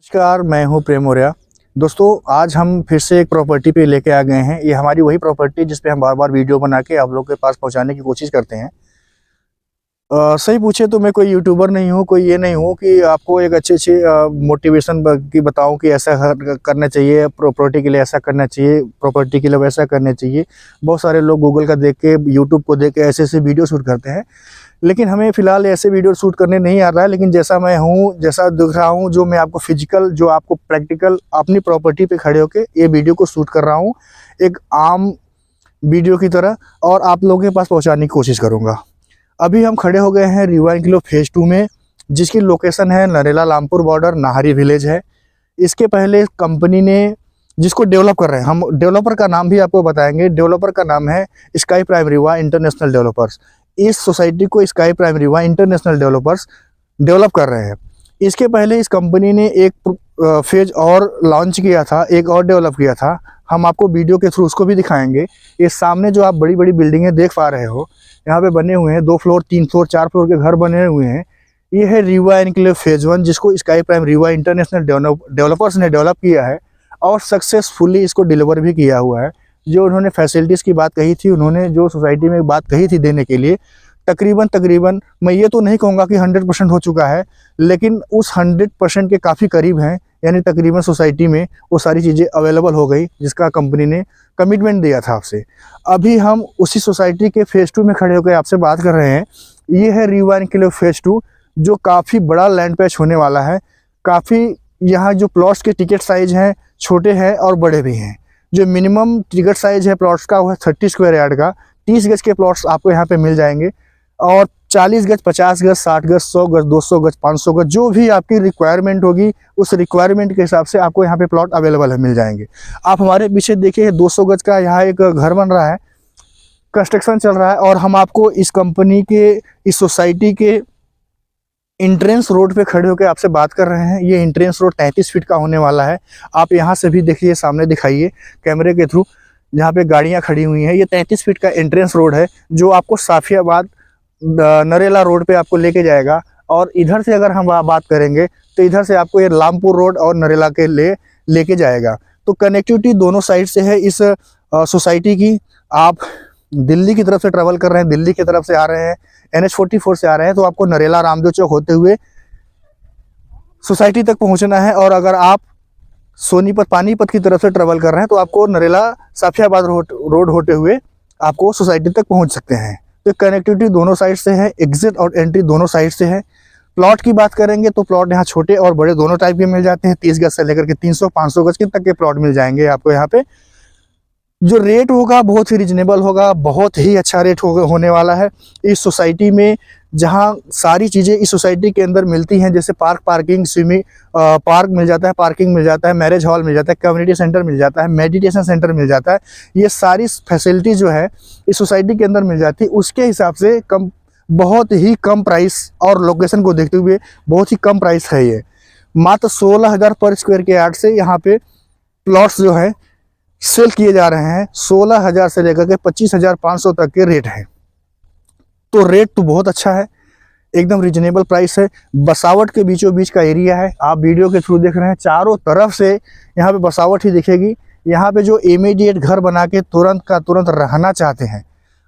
नमस्कार, मैं हूं प्रेम मौर्य। दोस्तों, आज हम फिर से एक प्रॉपर्टी पे लेके आ गए हैं। ये हमारी वही प्रॉपर्टी जिस पे हम बार बार वीडियो बना के आप लोग के पास पहुंचाने की कोशिश करते हैं। सही पूछे तो मैं कोई यूट्यूबर नहीं हूं, कोई ये नहीं हूं कि आपको एक अच्छे मोटिवेशन की बताऊं कि ऐसा करना चाहिए, प्रॉपर्टी के लिए ऐसा करना चाहिए, प्रॉपर्टी के लिए वैसा करना चाहिए। बहुत सारे लोग गूगल का देख के, यूट्यूब को देख के ऐसे वीडियो शूट करते हैं, लेकिन हमें फ़िलहाल ऐसे वीडियो शूट करने नहीं आ रहा है। लेकिन जैसा मैं हूँ, जैसा दिख रहा हूँ, जो मैं आपको फिजिकल, जो आपको प्रैक्टिकल अपनी प्रॉपर्टी पे खड़े होके ये वीडियो को शूट कर रहा हूँ, एक आम वीडियो की तरह, और आप लोगों के पास पहुँचाने की कोशिश करूँगा। अभी हम खड़े हो गए हैं रीवा एन्क्लेव फेज़ 2 में, जिसकी लोकेशन है नरेला रामपुर बॉर्डर, नाहरी विलेज है। इसके पहले कंपनी ने जिसको डेवलप कर रहे हैं, हम डेवलपर का नाम भी आपको बताएंगे। डेवलपर का नाम है sky prime Rewa international developers. इस सोसाइटी को sky prime Rewa international developers develop कर रहे हैं। इसके पहले इस कंपनी ने एक फेज और लॉन्च किया था, एक और डेवलप किया था। हम आपको वीडियो के थ्रू उसको भी दिखाएंगे। ये सामने जो आप बड़ी बड़ी बिल्डिंगें देख पा रहे हो, यहाँ पे बने हुए हैं 2 फ्लोर, 3 फ्लोर, 4 फ्लोर के घर बने हुए हैं। ये है रीवा एन्क्लेव फेज 1, जिसको sky prime Rewa international developers ने डेवलप किया है और सक्सेसफुली इसको डिलीवर भी किया हुआ है। जो उन्होंने फैसिलिटीज़ की बात कही थी, उन्होंने जो सोसाइटी में बात कही थी देने के लिए, तकरीबन मैं ये तो नहीं कहूँगा कि 100% हो चुका है, लेकिन उस 100% के काफ़ी करीब हैं। यानी तकरीबन सोसाइटी में वो सारी चीज़ें अवेलेबल हो गई जिसका कंपनी ने कमिटमेंट दिया था आपसे। अभी हम उसी सोसाइटी के फेज़ 2 में खड़े होकर आपसे बात कर रहे हैं। ये है रीवा एन्क्लेव फेज़ 2, जो काफ़ी बड़ा लैंड पैच होने वाला है। काफ़ी यहाँ जो प्लॉट्स के टिकट साइज़ हैं, छोटे हैं और बड़े भी हैं। जो मिनिमम टिकट साइज़ है प्लॉट्स का, वो है 30 स्क्वायर यार्ड का। 30 गज के प्लॉट्स आपको यहाँ पे मिल जाएंगे, और 40 गज, 50 गज, 60 गज, 100 गज, 200 गज, 500 गज, जो भी आपकी रिक्वायरमेंट होगी, उस रिक्वायरमेंट के हिसाब से आपको यहाँ पे प्लॉट अवेलेबल है, मिल जाएंगे। आप हमारे पीछे देखिए, 200 गज का यहाँ एक घर बन रहा है, कंस्ट्रक्शन चल रहा है। और हम आपको इस कंपनी के, इस सोसाइटी के एंट्रेंस रोड पे खड़े होकर आपसे बात कर रहे हैं। ये एंट्रेंस रोड 33 फीट का होने वाला है। आप यहाँ से भी देखिए, सामने दिखाइए कैमरे के थ्रू, जहाँ पे गाड़ियाँ खड़ी हुई हैं। ये 33 फीट का एंट्रेंस रोड है, जो आपको साफियाबाद नरेला रोड पे आपको लेके जाएगा। और इधर से अगर हम बात करेंगे तो इधर से आपको ये रामपुर रोड और नरेला के लेके जाएगा। तो कनेक्टिविटी दोनों साइड से है इस सोसाइटी की। आप दिल्ली की तरफ से ट्रैवल कर रहे हैं, दिल्ली की तरफ से आ रहे हैं, NH44 से आ रहे हैं, तो आपको नरेला रामदेव चौक होते हुए सोसाइटी तक पहुंचना है। और अगर आप सोनीपत, पानीपत की तरफ से ट्रैवल कर रहे हैं, तो आपको नरेला साफियाबाद रोड होते हुए आपको सोसाइटी तक पहुंच सकते हैं। तो कनेक्टिविटी दोनों साइड से है, एग्जिट और एंट्री दोनों साइड से है। प्लॉट की बात करेंगे तो प्लॉट यहाँ छोटे और बड़े दोनों टाइप के मिल जाते हैं। 30 गज से लेकर के 300-500 गज के तक के प्लॉट मिल जाएंगे आपको यहाँ पे। जो रेट होगा बहुत ही रिजनेबल होगा, बहुत ही अच्छा रेट होने वाला है इस सोसाइटी में। जहां सारी चीज़ें इस सोसाइटी के अंदर मिलती हैं, जैसे पार्किंग, स्विमिंग पार्क मिल जाता है, पार्किंग मिल जाता है, मैरिज हॉल मिल जाता है, कम्युनिटी सेंटर मिल जाता है, मेडिटेशन सेंटर मिल जाता है। ये सारी फैसिलिटी जो है इस सोसाइटी के अंदर मिल जाती है। उसके हिसाब से बहुत ही कम प्राइस, और लोकेशन को देखते हुए बहुत ही कम प्राइस है। ये मात्र 16,000 पर स्क्वायर के यार्ड से यहाँ पे प्लॉट्स जो है सेल किए जा रहे हैं। 16,000 से लेकर के 25,500 तक के रेट हैं। तो रेट तो बहुत अच्छा है, एकदम रिजनेबल प्राइस है। बसावट के बीचों बीच का एरिया है। आप वीडियो के थ्रू देख रहे हैं, चारों तरफ से यहाँ पे बसावट ही दिखेगी। यहाँ पे जो इमीडिएट घर बना के तुरंत का तुरंत रहना चाहते हैं,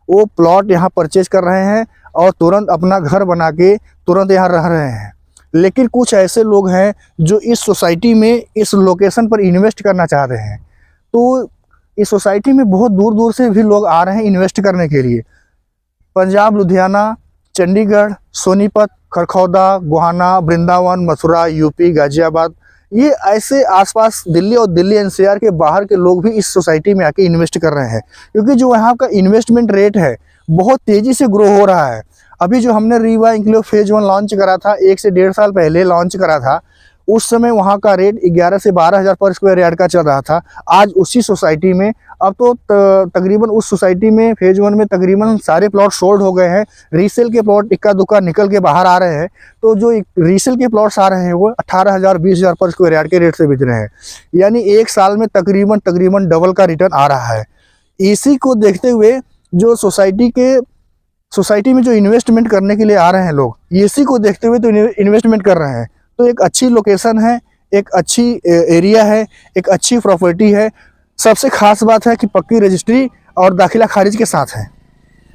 वो प्लॉट यहाँ परचेज कर रहे हैं और तुरंत अपना घर बना के तुरंत यहाँ रह रहे हैं। लेकिन कुछ ऐसे लोग हैं जो इस सोसाइटी में, इस लोकेशन पर इन्वेस्ट करना चाहते हैं। तो इस सोसाइटी में बहुत दूर दूर से भी लोग आ रहे हैं इन्वेस्ट करने के लिए। पंजाब, लुधियाना, चंडीगढ़, सोनीपत, खरखौदा, गोहाना, वृंदावन, मथुरा, यूपी, गाजियाबाद, ये ऐसे आसपास दिल्ली और दिल्ली NCR के बाहर के लोग भी इस सोसाइटी में आके इन्वेस्ट कर रहे हैं। क्योंकि जो यहाँ का इन्वेस्टमेंट रेट है बहुत तेज़ी से ग्रो हो रहा है। अभी जो हमने रीवा एन्क्लेव फेज 1 लॉन्च करा था, 1 से 1.5 साल पहले लॉन्च करा था, उस समय वहाँ का रेट 11 से 12,000 पर स्क्वायर यार्ड का चल रहा था। आज उसी सोसाइटी में, अब तो तकरीबन उस सोसाइटी में फेज 1 में तकरीबन सारे प्लॉट सोल्ड हो गए हैं। रीसेल के प्लॉट इक्का दुक्का निकल के बाहर आ रहे हैं। तो जो रीसेल के प्लॉट्स आ रहे हैं वो 18,000, 20,000 पर स्क्वायर यार्ड के रेट से बिक रहे हैं। यानी 1 साल में तकरीबन डबल का रिटर्न आ रहा है। इसी को देखते हुए जो सोसाइटी में जो इन्वेस्टमेंट करने के लिए आ रहे हैं लोग, इसी को देखते हुए तो इन्वेस्टमेंट कर रहे हैं। तो एक अच्छी लोकेशन है, एक अच्छी एरिया है, एक अच्छी प्रॉपर्टी है। सबसे खास बात है कि पक्की रजिस्ट्री और दाखिला खारिज के साथ है।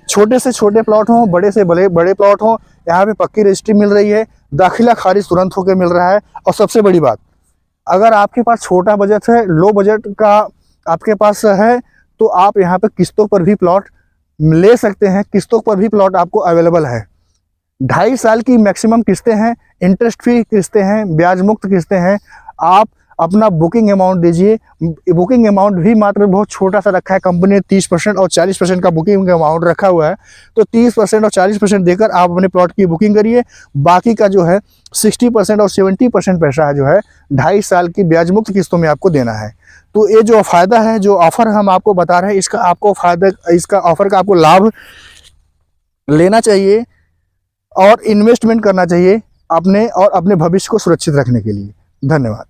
छोटे से छोटे प्लॉट हों, बड़े से बड़े बड़े प्लॉट हों, यहाँ पे पक्की रजिस्ट्री मिल रही है, दाखिला खारिज तुरंत होकर मिल रहा है। और सबसे बड़ी बात, अगर आपके पास छोटा बजट है, लो बजट का आपके पास है, तो आप यहाँ पे किस्तों पर भी प्लॉट ले सकते हैं। किस्तों पर भी प्लॉट आपको अवेलेबल है। 2.5 साल की मैक्सिमम किस्तें हैं, इंटरेस्ट फ्री किस्तें हैं, ब्याज मुक्त किस्तें हैं। आप अपना बुकिंग अमाउंट दीजिए। बुकिंग अमाउंट भी मात्र बहुत छोटा सा रखा है कंपनी ने, 30% और 40% का बुकिंग अमाउंट रखा हुआ है। तो 30% और 40% देकर आप अपने प्लॉट की बुकिंग करिए। बाकी का जो है 60% और 70% पैसा है जो है 2.5 साल की ब्याज मुक्त किस्तों में आपको देना है। तो ये जो फ़ायदा है, जो ऑफ़र हम आपको बता रहे हैं, इसका आपको फ़ायदा, इसका ऑफ़र का आपको लाभ लेना चाहिए और इन्वेस्टमेंट करना चाहिए अपने और अपने भविष्य को सुरक्षित रखने के लिए। धन्यवाद।